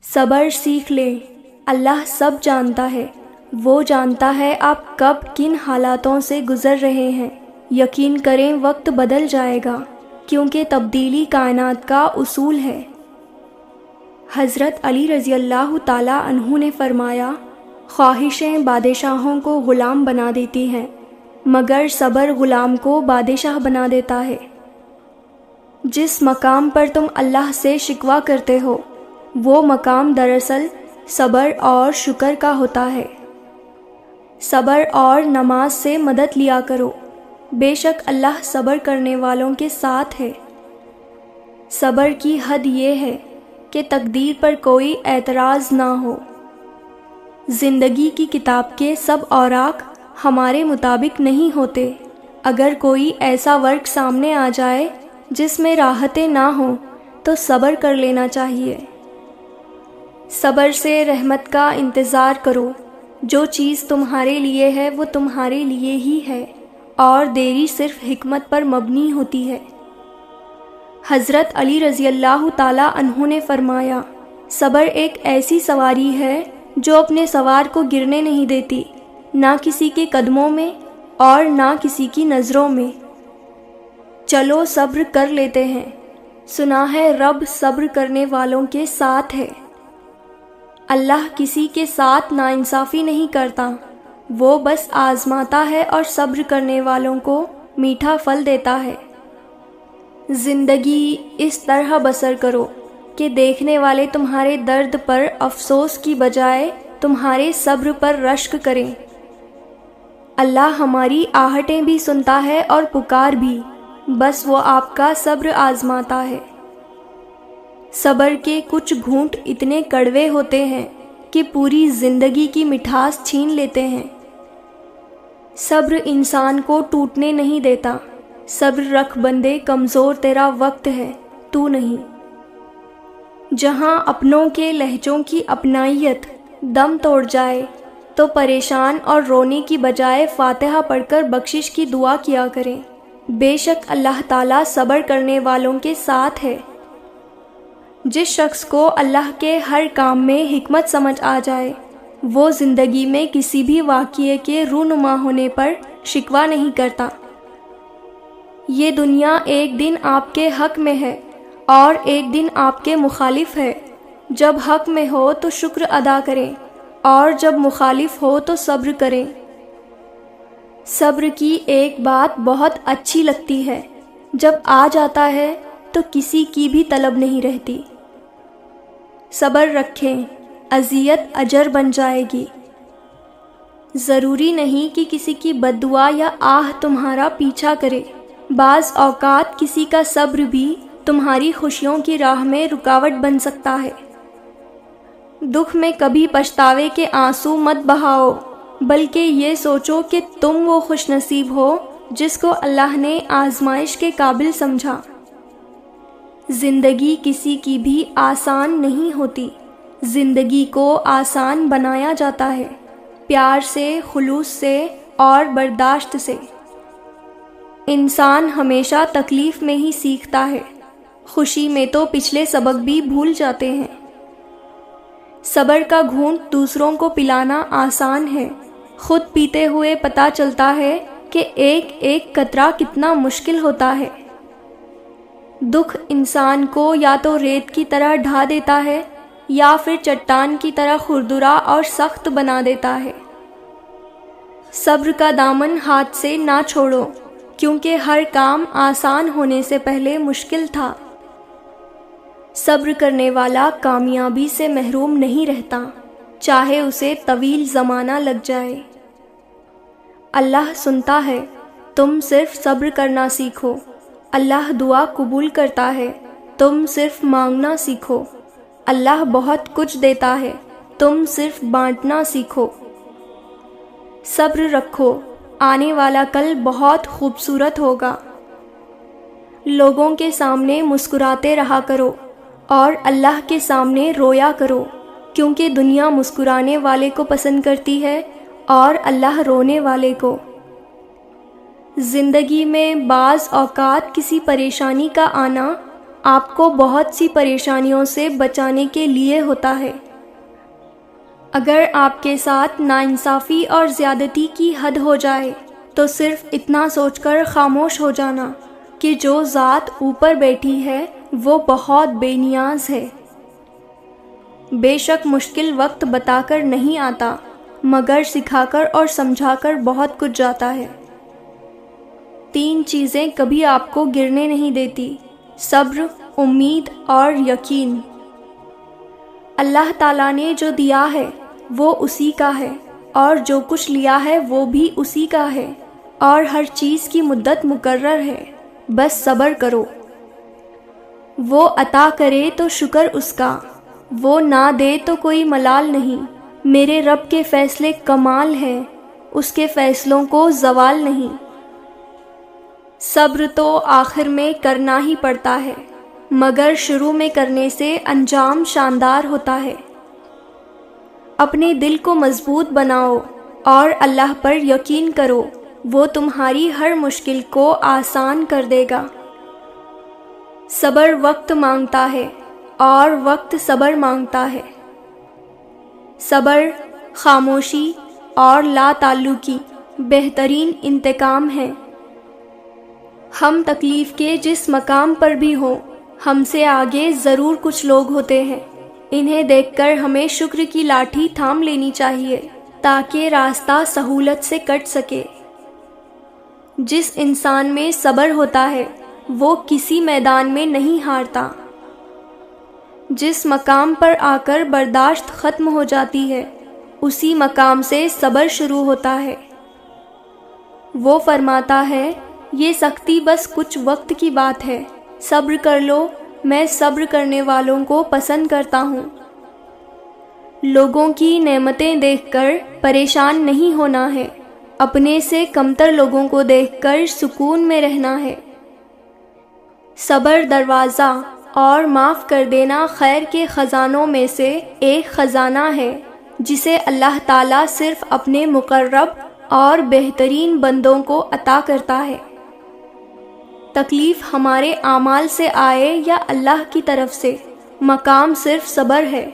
صبر سیکھ لیں، اللہ سب جانتا ہے، وہ جانتا ہے آپ کب کن حالاتوں سے گزر رہے ہیں۔ یقین کریں وقت بدل جائے گا، کیونکہ تبدیلی کائنات کا اصول ہے۔ حضرت علی رضی اللہ تعالیٰ عنہ نے فرمایا، خواہشیں بادشاہوں کو غلام بنا دیتی ہیں، مگر صبر غلام کو بادشاہ بنا دیتا ہے۔ جس مقام پر تم اللہ سے شکوہ کرتے ہو، وہ مقام دراصل صبر اور شکر کا ہوتا ہے۔ صبر اور نماز سے مدد لیا کرو، بے شک اللہ صبر کرنے والوں کے ساتھ ہے۔ صبر کی حد یہ ہے کہ تقدیر پر کوئی اعتراض نہ ہو۔ زندگی کی کتاب کے سب اوراق ہمارے مطابق نہیں ہوتے۔ اگر کوئی ایسا ورق سامنے آ جائے جس میں راحتیں نہ ہوں تو صبر کر لینا چاہیے۔ صبر سے رحمت کا انتظار کرو، جو چیز تمہارے لیے ہے وہ تمہارے لیے ہی ہے، اور دیری صرف حکمت پر مبنی ہوتی ہے۔ حضرت علی رضی اللہ تعالیٰ عنہ نے فرمایا، صبر ایک ایسی سواری ہے جو اپنے سوار کو گرنے نہیں دیتی، نہ کسی کے قدموں میں اور نہ کسی کی نظروں میں۔ چلو صبر کر لیتے ہیں، سنا ہے رب صبر کرنے والوں کے ساتھ ہے۔ اللہ کسی کے ساتھ ناانصافی نہیں کرتا، وہ بس آزماتا ہے اور صبر کرنے والوں کو میٹھا پھل دیتا ہے۔ زندگی اس طرح بسر کرو کہ دیکھنے والے تمہارے درد پر افسوس کی بجائے تمہارے صبر پر رشک کریں۔ اللہ ہماری آہٹیں بھی سنتا ہے اور پکار بھی، بس وہ آپ کا صبر آزماتا ہے۔ صبر کے کچھ گھونٹ اتنے کڑوے ہوتے ہیں کہ پوری زندگی کی مٹھاس چھین لیتے ہیں۔ صبر انسان کو ٹوٹنے نہیں دیتا۔ صبر رکھ بندے، کمزور تیرا وقت ہے، تو نہیں۔ جہاں اپنوں کے لہجوں کی اپنائیت دم توڑ جائے تو پریشان اور رونے کی بجائے فاتحہ پڑھ کر بخشش کی دعا کیا کریں، بے شک اللہ تعالیٰ صبر کرنے والوں کے ساتھ ہے۔ جس شخص کو اللہ کے ہر کام میں حکمت سمجھ آ جائے، وہ زندگی میں کسی بھی واقعے کے رونما ہونے پر شکوہ نہیں کرتا۔ یہ دنیا ایک دن آپ کے حق میں ہے اور ایک دن آپ کے مخالف ہے۔ جب حق میں ہو تو شکر ادا کریں اور جب مخالف ہو تو صبر کریں۔ صبر کی ایک بات بہت اچھی لگتی ہے، جب آ جاتا ہے تو کسی کی بھی طلب نہیں رہتی۔ صبر رکھیں، اذیت اجر بن جائے گی۔ ضروری نہیں کہ کسی کی بد دعا یا آہ تمہارا پیچھا کرے۔ بعض اوقات کسی کا صبر بھی تمہاری خوشیوں کی راہ میں رکاوٹ بن سکتا ہے۔ دکھ میں کبھی پچھتاوے کے آنسو مت بہاؤ، بلکہ یہ سوچو کہ تم وہ خوش نصیب ہو جس کو اللہ نے آزمائش کے قابل سمجھا۔ زندگی کسی کی بھی آسان نہیں ہوتی، زندگی کو آسان بنایا جاتا ہے، پیار سے، خلوص سے اور برداشت سے۔ انسان ہمیشہ تکلیف میں ہی سیکھتا ہے، خوشی میں تو پچھلے سبق بھی بھول جاتے ہیں۔ صبر کا گھونٹ دوسروں کو پلانا آسان ہے، خود پیتے ہوئے پتہ چلتا ہے کہ ایک ایک قطرہ کتنا مشکل ہوتا ہے۔ دکھ انسان کو یا تو ریت کی طرح ڈھا دیتا ہے یا پھر چٹان کی طرح کھردرا اور سخت بنا دیتا ہے۔ صبر کا دامن ہاتھ سے نہ چھوڑو، کیونکہ ہر کام آسان ہونے سے پہلے مشکل تھا۔ صبر کرنے والا کامیابی سے محروم نہیں رہتا، چاہے اسے طویل زمانہ لگ جائے۔ اللہ سنتا ہے، تم صرف صبر کرنا سیکھو۔ اللہ دعا قبول کرتا ہے، تم صرف مانگنا سیکھو۔ اللہ بہت کچھ دیتا ہے، تم صرف بانٹنا سیکھو۔ صبر رکھو، آنے والا کل بہت خوبصورت ہوگا۔ لوگوں کے سامنے مسکراتے رہا کرو اور اللہ کے سامنے رویا کرو، کیونکہ دنیا مسکرانے والے کو پسند کرتی ہے اور اللہ رونے والے کو۔ زندگی میں بعض اوقات کسی پریشانی کا آنا آپ کو بہت سی پریشانیوں سے بچانے کے لیے ہوتا ہے۔ اگر آپ کے ساتھ ناانصافی اور زیادتی کی حد ہو جائے تو صرف اتنا سوچ کر خاموش ہو جانا کہ جو ذات اوپر بیٹھی ہے وہ بہت بے نیاز ہے۔ بے شک مشکل وقت بتا کر نہیں آتا، مگر سکھا کر اور سمجھا کر بہت کچھ جاتا ہے۔ 3 چیزیں کبھی آپ کو گرنے نہیں دیتی: صبر، امید اور یقین۔ اللہ تعالیٰ نے جو دیا ہے وہ اسی کا ہے، اور جو کچھ لیا ہے وہ بھی اسی کا ہے، اور ہر چیز کی مدت مقرر ہے، بس صبر کرو۔ وہ عطا کرے تو شکر اس کا، وہ نہ دے تو کوئی ملال نہیں۔ میرے رب کے فیصلے کمال ہیں، اس کے فیصلوں کو زوال نہیں۔ صبر تو آخر میں کرنا ہی پڑتا ہے، مگر شروع میں کرنے سے انجام شاندار ہوتا ہے۔ اپنے دل کو مضبوط بناؤ اور اللہ پر یقین کرو، وہ تمہاری ہر مشکل کو آسان کر دے گا۔ صبر وقت مانگتا ہے اور وقت صبر مانگتا ہے۔ صبر، خاموشی اور لا تعلقی بہترین انتقام ہے۔ ہم تکلیف کے جس مقام پر بھی ہوں، ہم سے آگے ضرور کچھ لوگ ہوتے ہیں۔ انہیں دیکھ کر ہمیں شکر کی لاٹھی تھام لینی چاہیے تاکہ راستہ سہولت سے کٹ سکے۔ جس انسان میں صبر ہوتا ہے وہ کسی میدان میں نہیں ہارتا۔ جس مقام پر آ کر برداشت ختم ہو جاتی ہے اسی مقام سے صبر شروع ہوتا ہے۔ وہ فرماتا ہے، یہ سختی بس کچھ وقت کی بات ہے، صبر کر لو، میں صبر کرنے والوں کو پسند کرتا ہوں۔ لوگوں کی نعمتیں دیکھ کر پریشان نہیں ہونا ہے، اپنے سے کمتر لوگوں کو دیکھ کر سکون میں رہنا ہے۔ صبر دروازہ اور معاف کر دینا خیر کے خزانوں میں سے ایک خزانہ ہے جسے اللہ تعالیٰ صرف اپنے مقرب اور بہترین بندوں کو عطا کرتا ہے۔ تکلیف ہمارے اعمال سے آئے یا اللہ کی طرف سے، مقام صرف صبر ہے۔